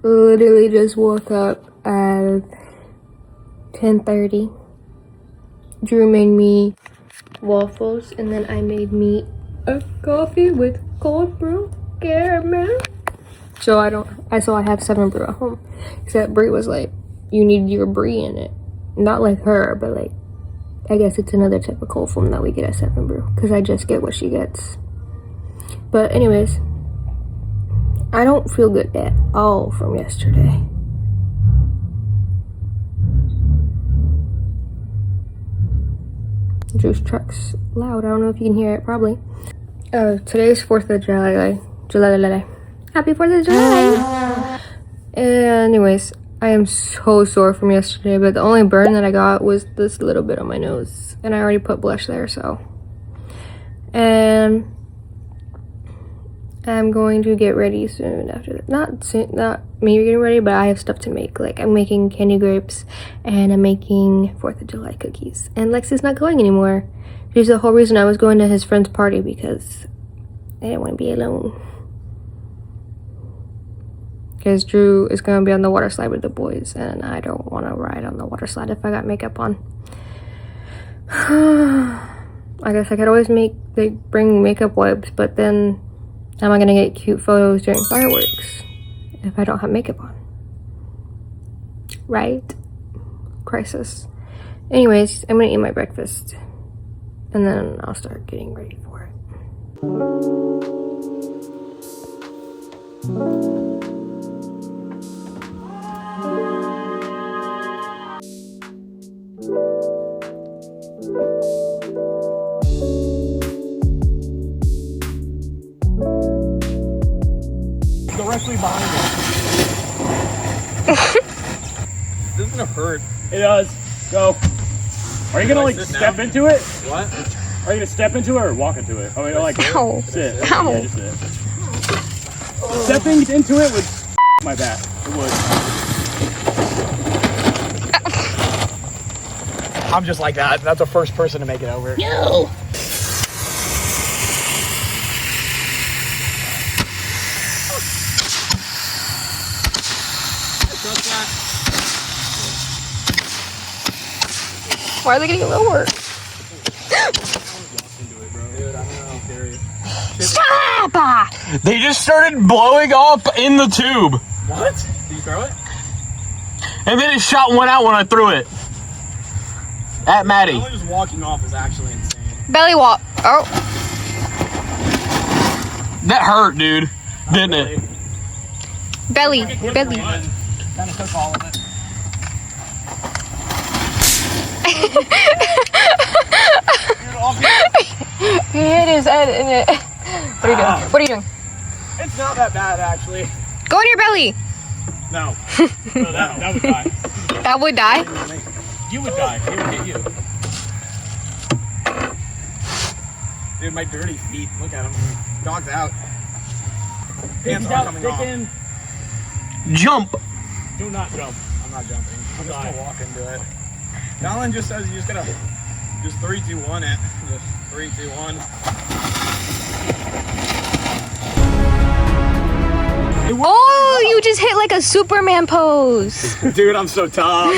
literally just woke up at 10:30. Drew made me waffles, and then I made me a coffee with cold brew caramel. So I have 7 brew at home. Except Brie was like, you need your Brie in it. Not like her, but like, I guess it's another type of cold foam that we get at 7 brew. Because I just get what she gets. But anyways, I don't feel good at all from yesterday. Drew's truck's loud. I don't know if you can hear it, probably. Today's 4th of July. Happy 4th of July! Anyways, I am so sore from yesterday, but the only burn that I got was this little bit on my nose. And I already put blush there, so. And I'm going to get ready soon after that. Not soon, not maybe getting ready, but I have stuff to make. Like, I'm making candy grapes, and I'm making 4th of July cookies. And Lex is not going anymore. She's the whole reason I was going to his friend's party, because I didn't want to be alone. Because Drew is going to be on the water slide with the boys, and I don't want to ride on the water slide if I got makeup on. I guess I could always bring makeup wipes, but then how am I gonna get cute photos during fireworks if I don't have makeup on? Right? Crisis. Anyways, I'm gonna eat my breakfast and then I'll start getting ready for it. Directly behind us. This is gonna hurt. It does. Go. Are you gonna like step into it? What? Are you gonna step into it or walk into it? I mean, like sit. Ow. Yeah, just sit. Stepping into it would my back. It would. I'm just like that. That's the first person to make it over. No. Why are they getting lower? Stop! They just started blowing up in the tube. What? Did you throw it? And then it shot one out when I threw it. At Maddie. Only just walking off is actually insane. Belly walk. Oh. That hurt, dude. Didn't it? Belly. Kind of took all of it. He hit his head in it. What are you doing? What are you doing? It's not that bad, actually. Go in your belly. No. No, that would die. That would die? You would die. It would hit you. Dude, my dirty feet. Look at them. Dog's out. Pants are coming off. Jump. Do not jump. I'm not jumping. I'm just gonna walk into it. Alan just says you just gotta just 3, 2, 1 it. Just 3, 2, 1. Oh, you just hit like a Superman pose. Dude, I'm so tough.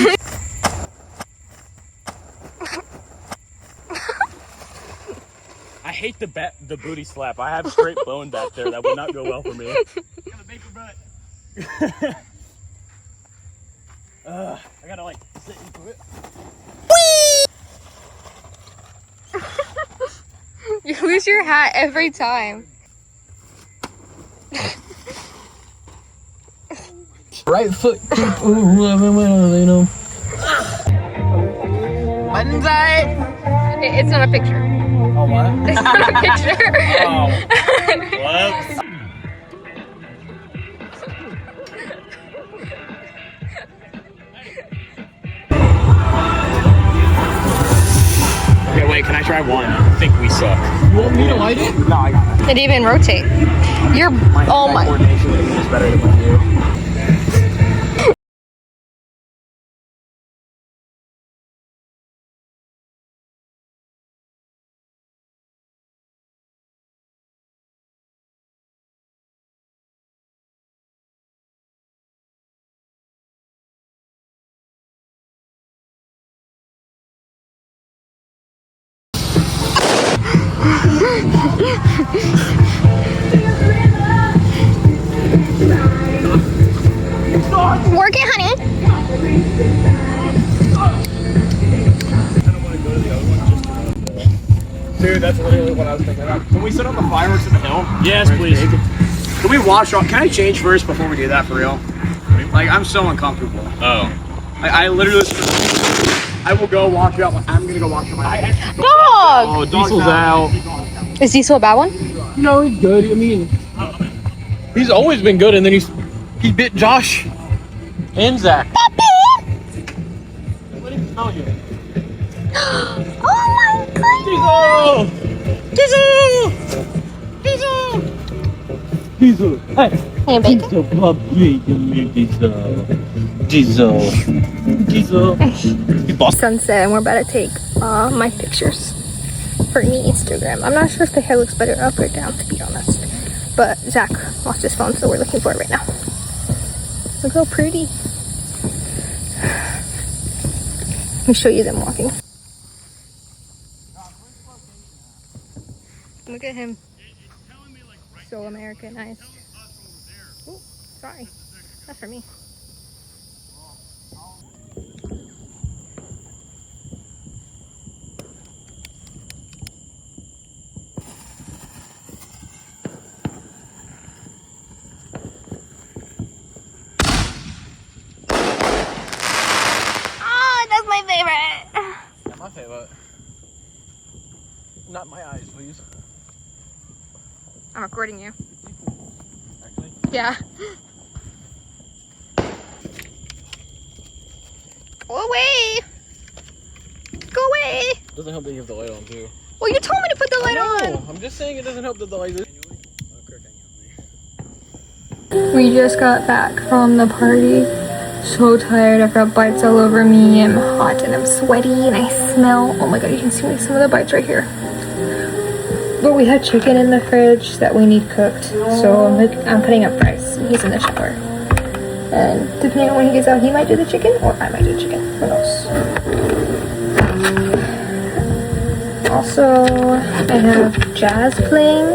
I hate the booty slap. I have straight bone back there. That would not go well for me. Gotta make your butt. I gotta like sit into it. You lose your hat every time. Right foot. It's not a picture. Oh, what? It's not a picture. Oh. Whoops. Okay, wait, can I try one? I think we suck. You want me to light it? No, I got it. It didn't even rotate. You're, oh my. Coordination is better than you. Work it, honey. Dude, that's literally what I was thinking about. Can we set up the fireworks at the hill? Yes, please. Can we wash off? Can I change first before we do that for real? Like, I'm so uncomfortable. Oh. I literally, I will go wash out. I'm gonna go wash out my Dog! Oh, Diesel's out. Is Diesel a bad one? No, he's good. I mean, he's always been good, and then he bit Josh and Zach. What did he tell you? Oh my god! Diesel! Diesel! Diesel! Hey! Hey, bacon. Diesel, puppy, Diesel. Diesel. He bossed. Sunset, and we're about to take my pictures for me Instagram. I'm not sure if the hair looks better up or down, to be honest. But Zach lost his phone, so we're looking for it right now. Look how pretty. Let me show you them walking. Look at him. So Americanized. Oh, sorry. That's for me. Oh, that's my favorite. Not my favorite. Not my eyes, please. I'm recording you. Actually. Yeah. Go away. Go away. Doesn't help that you have the light on too. Well, you told me to put the light on. No, I'm just saying it doesn't help that the light is. We just got back from the party. So tired. I've got bites all over me. I'm hot and I'm sweaty and I smell. Oh my god, you can see some of the bites right here. But we had chicken in the fridge that we need cooked. So I'm putting up rice. He's in the shower. And depending on when he gets out, he might do the chicken or I might do the chicken. Who knows? Also, I have jazz playing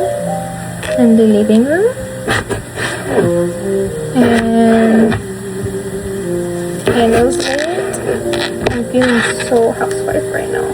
in the living room. And candles lit. I'm feeling so housewife right now.